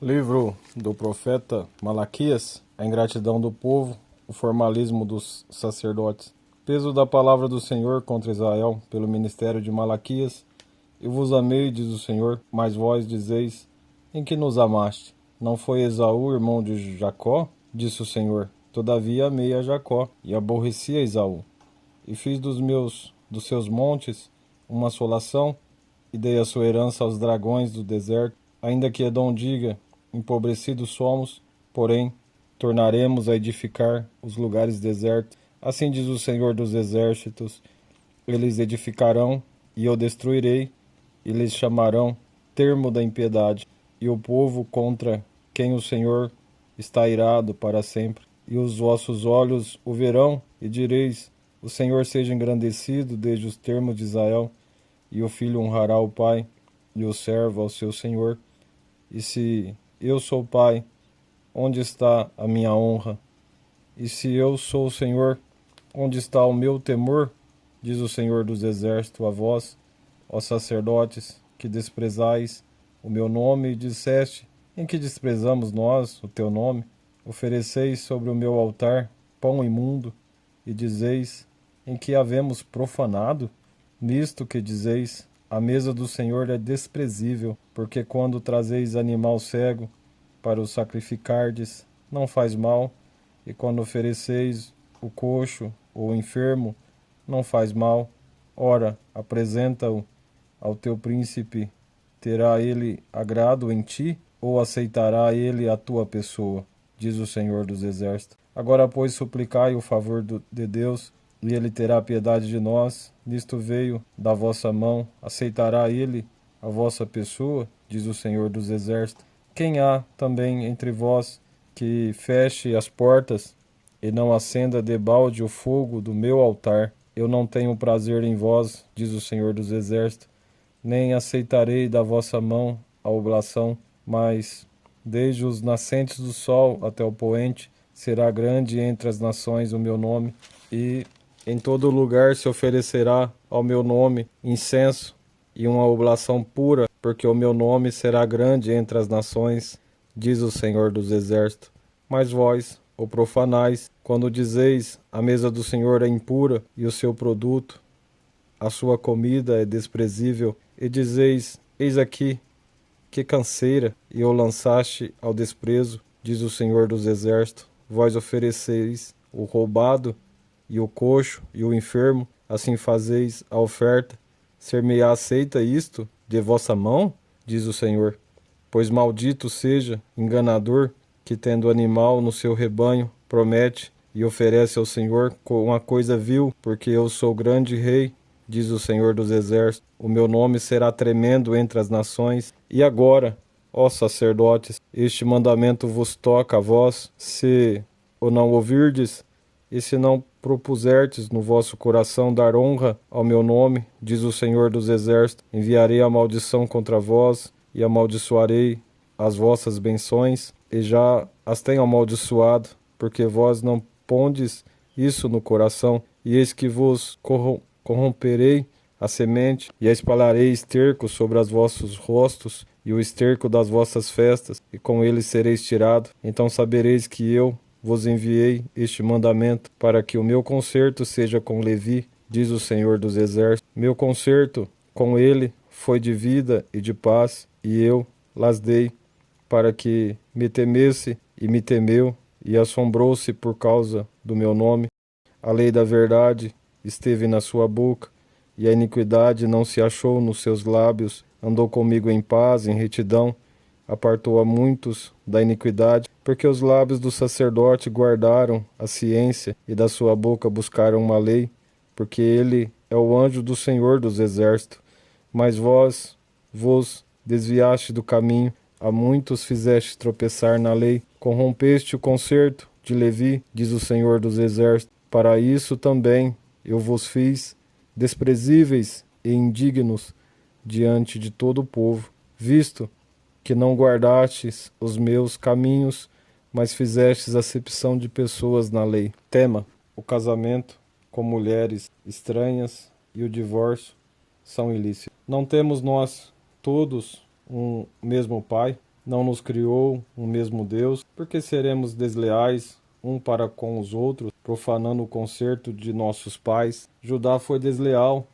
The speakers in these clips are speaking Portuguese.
Livro do profeta Malaquias, a ingratidão do povo, o formalismo dos sacerdotes. Peso da palavra do Senhor contra Israel, pelo ministério de Malaquias. Eu vos amei, diz o Senhor, mas vós dizeis, em que nos amaste? Não foi Esaú, irmão de Jacó? Disse o Senhor. Todavia amei a Jacó, e aborreci a Esaú. E fiz dos seus montes uma assolação, e dei a sua herança aos dragões do deserto. Ainda que Edom diga, empobrecidos somos, porém, tornaremos a edificar os lugares desertos. Assim diz o Senhor dos Exércitos, eles edificarão, e eu destruirei, e lhes chamarão termo da impiedade, e o povo contra quem o Senhor está irado para sempre. E os vossos olhos o verão, e direis, o Senhor seja engrandecido desde os termos de Israel, e o filho honrará o pai, e o servo ao seu senhor. E se eu sou pai, onde está a minha honra? E se eu sou o Senhor, onde está o meu temor? Diz o Senhor dos Exércitos a vós, ó sacerdotes, que desprezais o meu nome, e disseste, em que desprezamos nós o teu nome? Ofereceis sobre o meu altar pão imundo, e dizeis, em que havemos profanado? Nisto que dizeis, a mesa do Senhor é desprezível, porque quando trazeis animal cego para o sacrificardes, não faz mal, e quando ofereceis o coxo ou o enfermo, não faz mal. Ora, apresenta-o ao teu príncipe, terá ele agrado em ti, ou aceitará ele a tua pessoa? Diz o Senhor dos Exércitos. Agora, pois, suplicai o favor de Deus, e ele terá piedade de nós. Nisto veio da vossa mão, aceitará ele a vossa pessoa? Diz o Senhor dos Exércitos. Quem há também entre vós que feche as portas e não acenda debalde o fogo do meu altar? Eu não tenho prazer em vós, diz o Senhor dos Exércitos, nem aceitarei da vossa mão a oblação, mas desde os nascentes do sol até o poente será grande entre as nações o meu nome, e em todo lugar se oferecerá ao meu nome incenso e uma oblação pura, porque o meu nome será grande entre as nações, diz o Senhor dos Exércitos. Mas vós o profanais, quando dizeis, a mesa do Senhor é impura, e o seu produto, a sua comida é desprezível, e dizeis, eis aqui, que canseira, e o lançaste ao desprezo, diz o Senhor dos Exércitos. Vós ofereceis o roubado, e o coxo, e o enfermo, assim fazeis a oferta. Ser-me-á aceita isto de vossa mão? Diz o Senhor. Pois maldito seja, enganador, que tendo animal no seu rebanho, promete e oferece ao Senhor uma coisa vil, porque eu sou grande rei, diz o Senhor dos Exércitos. O meu nome será tremendo entre as nações. E agora, ó sacerdotes, este mandamento vos toca a vós, se o não ouvirdes, e se não propuserdes no vosso coração dar honra ao meu nome, diz o Senhor dos Exércitos, enviarei a maldição contra vós, e amaldiçoarei as vossas benções, e já as tenho amaldiçoado, porque vós não pondes isso no coração, e eis que vos corromperei a semente, e a espalharei esterco sobre os vossos rostos, e o esterco das vossas festas, e com ele sereis tirado. Então sabereis que eu vos enviei este mandamento, para que o meu concerto seja com Levi, diz o Senhor dos Exércitos. Meu concerto com ele foi de vida e de paz, e eu las dei, para que me temesse, e me temeu, e assombrou-se por causa do meu nome. A lei da verdade esteve na sua boca, e a iniquidade não se achou nos seus lábios. Andou comigo em paz, em retidão, apartou a muitos da iniquidade, porque os lábios do sacerdote guardaram a ciência, e da sua boca buscaram uma lei, porque ele é o anjo do Senhor dos Exércitos. Mas vós vos desviaste do caminho, a muitos fizeste tropeçar na lei, corrompeste o concerto de Levi, diz o Senhor dos Exércitos. Para isso também eu vos fiz desprezíveis e indignos diante de todo o povo, visto que não guardastes os meus caminhos, mas fizestes acepção de pessoas na lei. Tema: o casamento com mulheres estranhas e o divórcio são ilícitos. Não temos nós todos um mesmo Pai? não nos criou um mesmo Deus? Por que seremos desleais um para com os outros, profanando o concerto de nossos pais? Judá foi desleal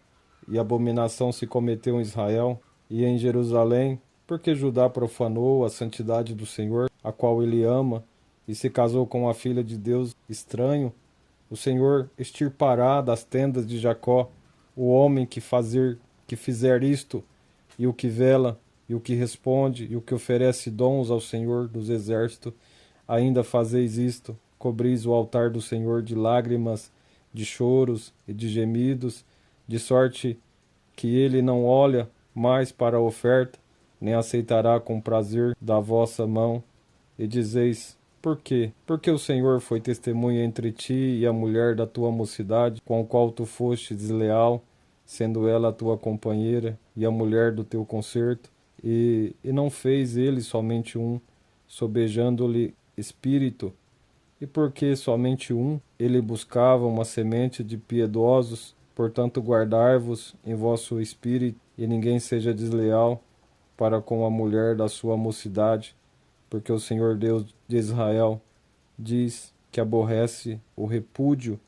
e abominação se cometeu em Israel e em Jerusalém, porque Judá profanou a santidade do Senhor, a qual ele ama, e se casou com a filha de Deus estranho. O Senhor extirpará das tendas de Jacó o homem que fizer isto, e o que vela, e o que responde, e o que oferece dons ao Senhor dos exércitos. Ainda fazeis isto, cobris o altar do Senhor de lágrimas, de choros e de gemidos, de sorte que ele não olha mais para a oferta, nem aceitará com prazer da vossa mão. E dizeis: por quê? Porque o Senhor foi testemunha entre ti e a mulher da tua mocidade, com a qual tu foste desleal, sendo ela a tua companheira e a mulher do teu concerto, e não fez ele somente um, sobejando-lhe espírito, e porque somente um, ele buscava uma semente de piedosos. Portanto, guardai-vos em vosso espírito, e ninguém seja desleal para com a mulher da sua mocidade, porque o Senhor Deus de Israel diz que aborrece o repúdio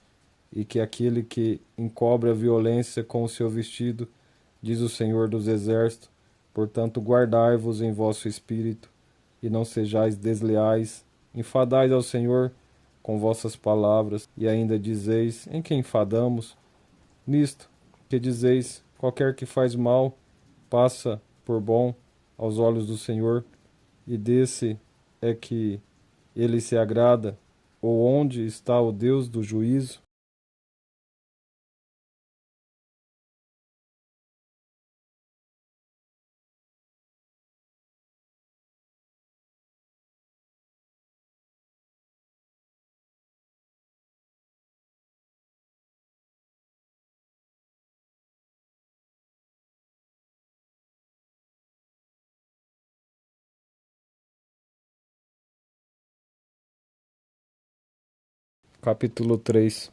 e que aquele que encobre a violência com o seu vestido, diz o Senhor dos exércitos. Portanto, guardai-vos em vosso espírito, e não sejais desleais. Enfadais ao Senhor com vossas palavras, e ainda dizeis: em que enfadamos? Nisto que dizeis: qualquer que faz mal passa por bom aos olhos do Senhor, e desse é que ele se agrada, ou onde está o Deus do juízo? Capítulo 3.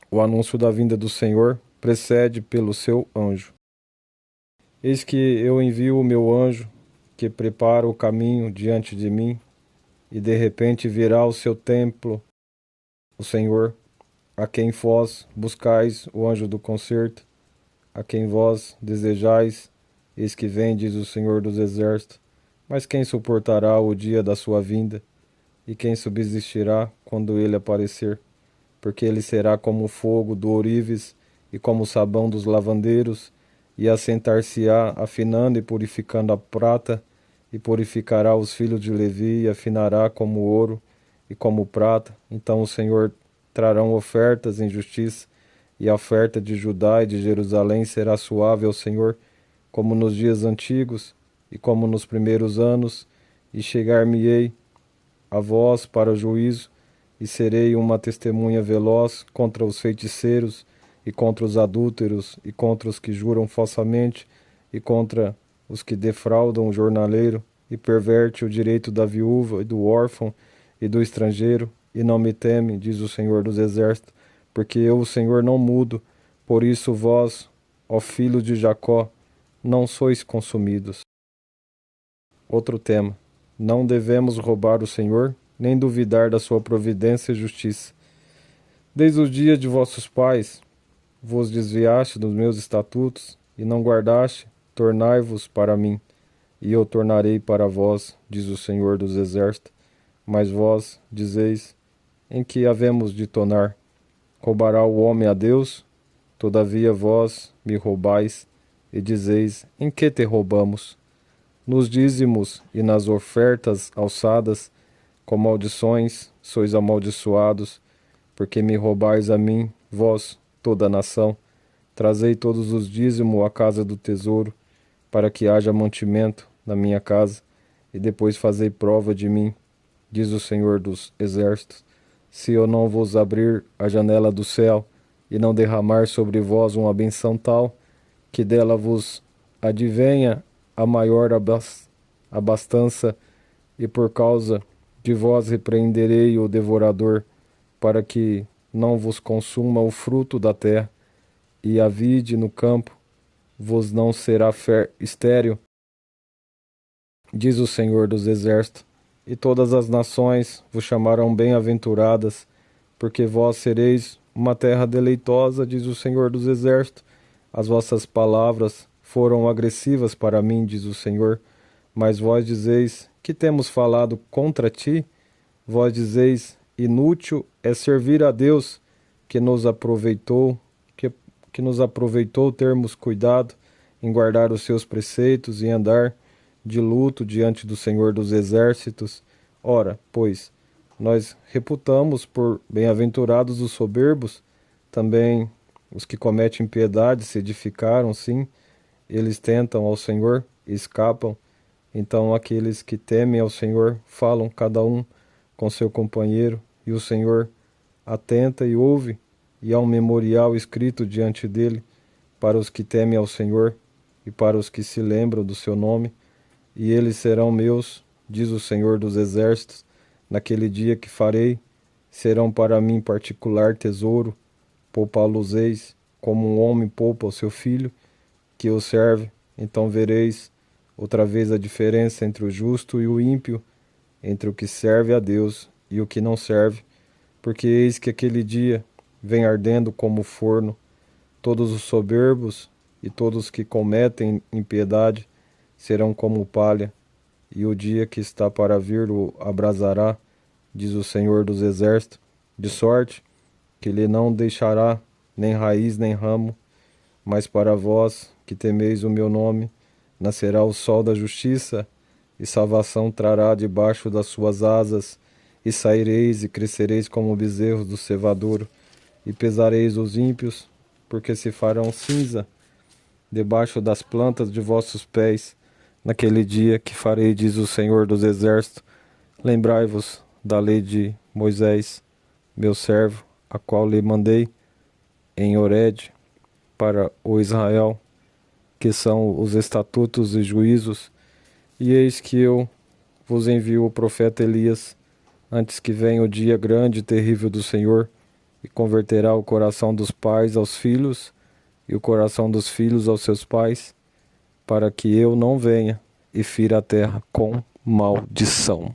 O anúncio da vinda do Senhor precede pelo seu anjo. Eis que eu envio o meu anjo, que prepara o caminho diante de mim, e de repente virá ao seu templo o Senhor, a quem vós buscais, o anjo do concerto, a quem vós desejais. Eis que vem, diz o Senhor dos exércitos. Mas quem suportará o dia da sua vinda? E quem subsistirá quando ele aparecer? Porque ele será como o fogo do ourives e como o sabão dos lavandeiros, e assentar-se-á, afinando e purificando a prata, e purificará os filhos de Levi, e afinará como ouro e como prata. Então o Senhor trarão ofertas em justiça, e a oferta de Judá e de Jerusalém será suave ao Senhor, como nos dias antigos e como nos primeiros anos, e chegar-me-ei a vós para o juízo, e serei uma testemunha veloz contra os feiticeiros, e contra os adúlteros, e contra os que juram falsamente, e contra os que defraudam o jornaleiro, e perverte o direito da viúva e do órfão e do estrangeiro, e não me teme, diz o Senhor dos exércitos, porque eu, o Senhor, não mudo. Por isso vós, ó filho de Jacó, não sois consumidos. Outro tema. Não devemos roubar o Senhor, nem duvidar da sua providência e justiça. Desde o dia de vossos pais, vos desviaste dos meus estatutos, e não guardaste, tornai-vos para mim, e eu tornarei para vós, diz o Senhor dos exércitos. Mas vós dizeis: em que havemos de tornar? Roubará o homem a Deus? Todavia vós me roubais, e dizeis: em que te roubamos? Nos dízimos e nas ofertas alçadas, com maldições sois amaldiçoados, porque me roubais a mim, vós, toda a nação. Trazei todos os dízimos à casa do tesouro, para que haja mantimento na minha casa, e depois fazei prova de mim, diz o Senhor dos exércitos, se eu não vos abrir a janela do céu, e não derramar sobre vós uma benção tal, que dela vos advenha a maior abastança, e por causa de vós repreenderei o devorador, para que não vos consuma o fruto da terra, e a vide no campo vos não será estéril, diz o Senhor dos Exércitos, e todas as nações vos chamarão bem-aventuradas, porque vós sereis uma terra deleitosa, diz o Senhor dos Exércitos. As vossas palavras foram agressivas para mim, diz o Senhor, mas vós dizeis: que temos falado contra ti? Vós dizeis: inútil é servir a Deus, que nos aproveitou, que nos aproveitou termos cuidado em guardar os seus preceitos e andar de luto diante do Senhor dos Exércitos. Ora, pois, nós reputamos por bem-aventurados os soberbos, também os que cometem impiedade se edificaram, sim, eles tentam ao Senhor e escapam. Então aqueles que temem ao Senhor falam cada um com seu companheiro, e o Senhor atenta e ouve, e há um memorial escrito diante dele para os que temem ao Senhor e para os que se lembram do seu nome, e eles serão meus, diz o Senhor dos Exércitos. Naquele dia que farei, serão para mim particular tesouro, poupá-los-eis, como um homem poupa o seu filho, que o serve. Então vereis outra vez a diferença entre o justo e o ímpio, entre o que serve a Deus e o que não serve, porque eis que aquele dia vem ardendo como forno. Todos os soberbos e todos os que cometem impiedade serão como palha, e o dia que está para vir o abrasará, diz o Senhor dos Exércitos, de sorte que ele não deixará nem raiz nem ramo. Mas para vós que temeis o meu nome, nascerá o sol da justiça, e salvação trará debaixo das suas asas, e saireis e crescereis como bezerros do cevadouro, e pesareis os ímpios, porque se farão cinza debaixo das plantas de vossos pés, naquele dia que farei, diz o Senhor dos Exércitos. Lembrai-vos da lei de Moisés, meu servo, a qual lhe mandei em Horede para o Israel, que são os estatutos e juízos. E eis que eu vos envio o profeta Elias, antes que venha o dia grande e terrível do Senhor, e converterá o coração dos pais aos filhos, e o coração dos filhos aos seus pais, para que eu não venha e fira a terra com maldição.